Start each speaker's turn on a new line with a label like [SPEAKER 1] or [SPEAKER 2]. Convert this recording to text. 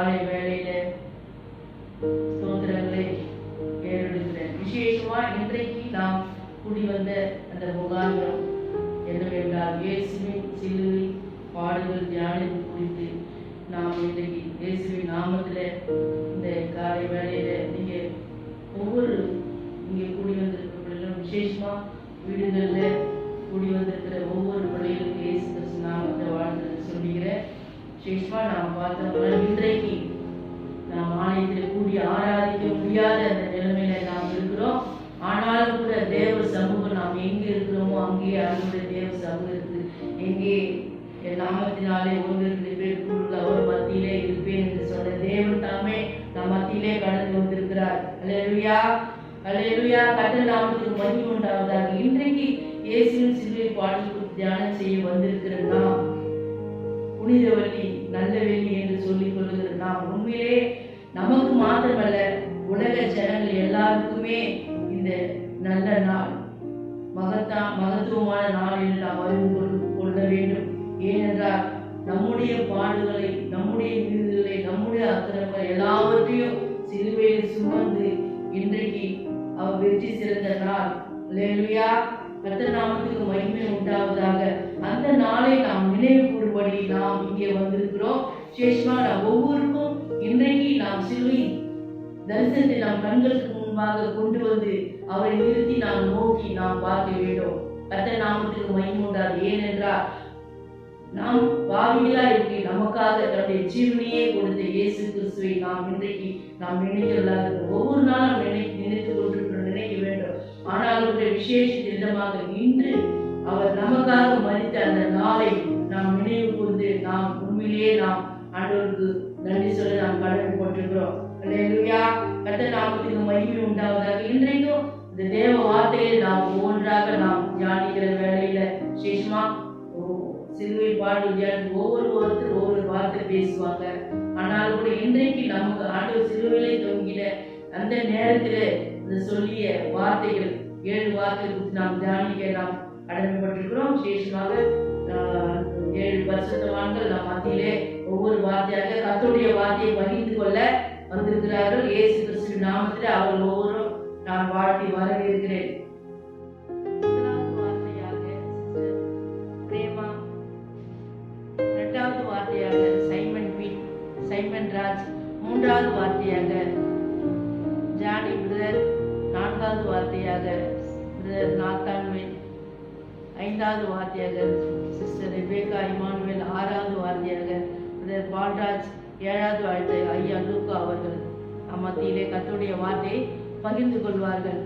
[SPEAKER 1] காலை வேளையில ஸ்தோத்திரங்களை ஏறெடுக்கிறேன். விசேஷமா இன்றைக்கு நாம் கூடி வந்த அந்த முகாந்திரம் என்னவென்றால் இயேசுவின் சிலுவை பாடுகள் தியானம் குறித்து நாம் இன்றைக்கு இயேசுவின் நாமத்தில் இந்த காலை வேளையில நீங்க ஒவ்வொரு இங்கே கூடி வந்திருக்கிற பிள்ளைகளும் விசேஷமா வீடுகளில் கூடி வந்திருக்கிற ஒவ்வொரு பிள்ளைகளுக்கு இயேசு கிறிஸ்து நாமத்தை வாழ்த்து சொல்லுகிறேன். விசேஷமா நாம் பார்த்தோம்னா இன்றைக்கு நாம் ஆலயத்தில் கூடி ஆராதிக்க முடியாத அந்த நிலைமையில நாம் இருக்கிறோம். ஆனாலும் கூட தேவ சமூகம் நாம் எங்கே இருக்கிறோமோ அங்கேயே அவருடைய தேவ சமூகம் இருக்குது. எங்கே என் நாமத்தினாலே 1-2 பேர் கூடுதல் அவர் மத்தியிலே இருப்பேன் என்று சொன்ன தேவன் தாமே நம் மத்தியிலே கடந்து வந்திருக்கிறார். அல்லேலூயா, அல்லேலூயா. கர்த்தர் நாமத்துக்கு மகிமை உண்டாவதாக. இன்றைக்கு இயேசுவின் சிலுவை பாடல் தியானம் செய்ய வந்திருக்கிற நாம் புனித வெள்ளி நல்ல வெள்ளி என்று சொல்லிக் கொள்கிற நாம் உண்மையிலே நமக்கு மாத்திரமல்ல உலக ஜனங்கள் எல்லாருக்குமே இந்த நல்ல நாள் மகத்துவமான நாள் என்று நாம் அறிந்து கொள்ள வேண்டும். ஏனென்றால் நம்முடைய பாடுகளை, நம்முடைய மீறுதலை, நம்முடைய அக்கிரமங்கள் எல்லாவற்றையும் சிலுவையில் சுமந்து இன்றைக்கு அவர் வெற்றி சிறந்த நாள். அல்லேலூயா. கர்த்தர் நாமத்துக்கு மகிமை உண்டாவதாக. அந்த நாளை நாம் நினைவு கூறும்படி நாம் இங்கே வந்திருக்கிறோம். விசேஷமா நாம் ஒவ்வொருக்கும் இன்றைக்கு நாம் சிலுவை தரிசனத்தை நாம் கண்களுக்கு முன்பாக கொண்டு வந்து அவரை நிறுத்தி நாம் நோக்கி நாம் பார்க்க வேண்டும். கர்த்தர் நாமத்துக்கு மகிமை உண்டாது. ஏனென்றால் நாம் பாவிகளா இருக்க நமக்காக தன்னுடைய ஜீவனையே கொடுத்த இயேசு கிறிஸ்துவை நாம் இன்றைக்கு நாம் நினைக்கிறதாக ஒவ்வொரு நாளும் நினைத்து கொண்டிருக்கிறோம், நினைக்க வேண்டும். ஆனால் ஒரு விசேஷ திட்டமாக இன்று அவர் நமக்காக மரித்த அந்த நாளை நாம் நினைவு கூர்ந்து நாம் உண்மையிலேயே நாம் ஆண்டவருக்கு நன்றி சொல்ல நாம் கடமைப்பட்டிருக்கிறோம். அல்லேலூயா. கர்த்தர் நாமத்துக்கு மகிமை உண்டாவதாக. இன்றைக்கும் இந்த தேவ வார்த்தையை நாம் ஒவ்வொன்றாக நாம் தியானிக்கிற வேளையில விசேஷமா சிலுவை பாடல் தியானம் ஒவ்வொரு வார்த்தை பேசுவாங்க. ஆனால் கூட இன்றைக்கு நமக்கு ஆண்டவர் சிலுவையிலே தொங்கின அந்த நேரத்தில் இந்த சொல்லிய வார்த்தைகள் 7 வார்த்தைகள் குறித்து நாம் தியானிக்க நாம் கடமைப்பட்டிருக்கிறோம். விசேஷமாக 7 பரிசுத்தவான்கள் நம் மத்தியிலே ஒவ்வொரு வார்த்தையாக கர்த்தருடைய வார்த்தையை பகிர்ந்து கொள்ள வந்திருக்கிறார்கள். இயேசு கிறிஸ்துவின் நாமத்தில் அவர்கள் ஒவ்வொருவரும் நான் வாழ்த்தி வரவேற்கிறேன். முதலாவது வார்த்தையாக பிரேமா, 2வது வார்த்தையாக சைமன் ராஜ், 3வது வார்த்தையாக ஜானி பிரதர், 4வது வார்த்தையாக பிரதர் நாத்தான்வேல், 5வது வார்த்தையாக சிஸ்டர் ரெபேக்கா இமானுவேல், 6வது வார்த்தையாக பிரதர் பால்ராஜ், 7வது வார்த்தை ஐயா லூக்கா அவர்கள் நம் மத்தியிலே கர்த்தருடைய வார்த்தையை பகிர்ந்து கொள்வார்கள்.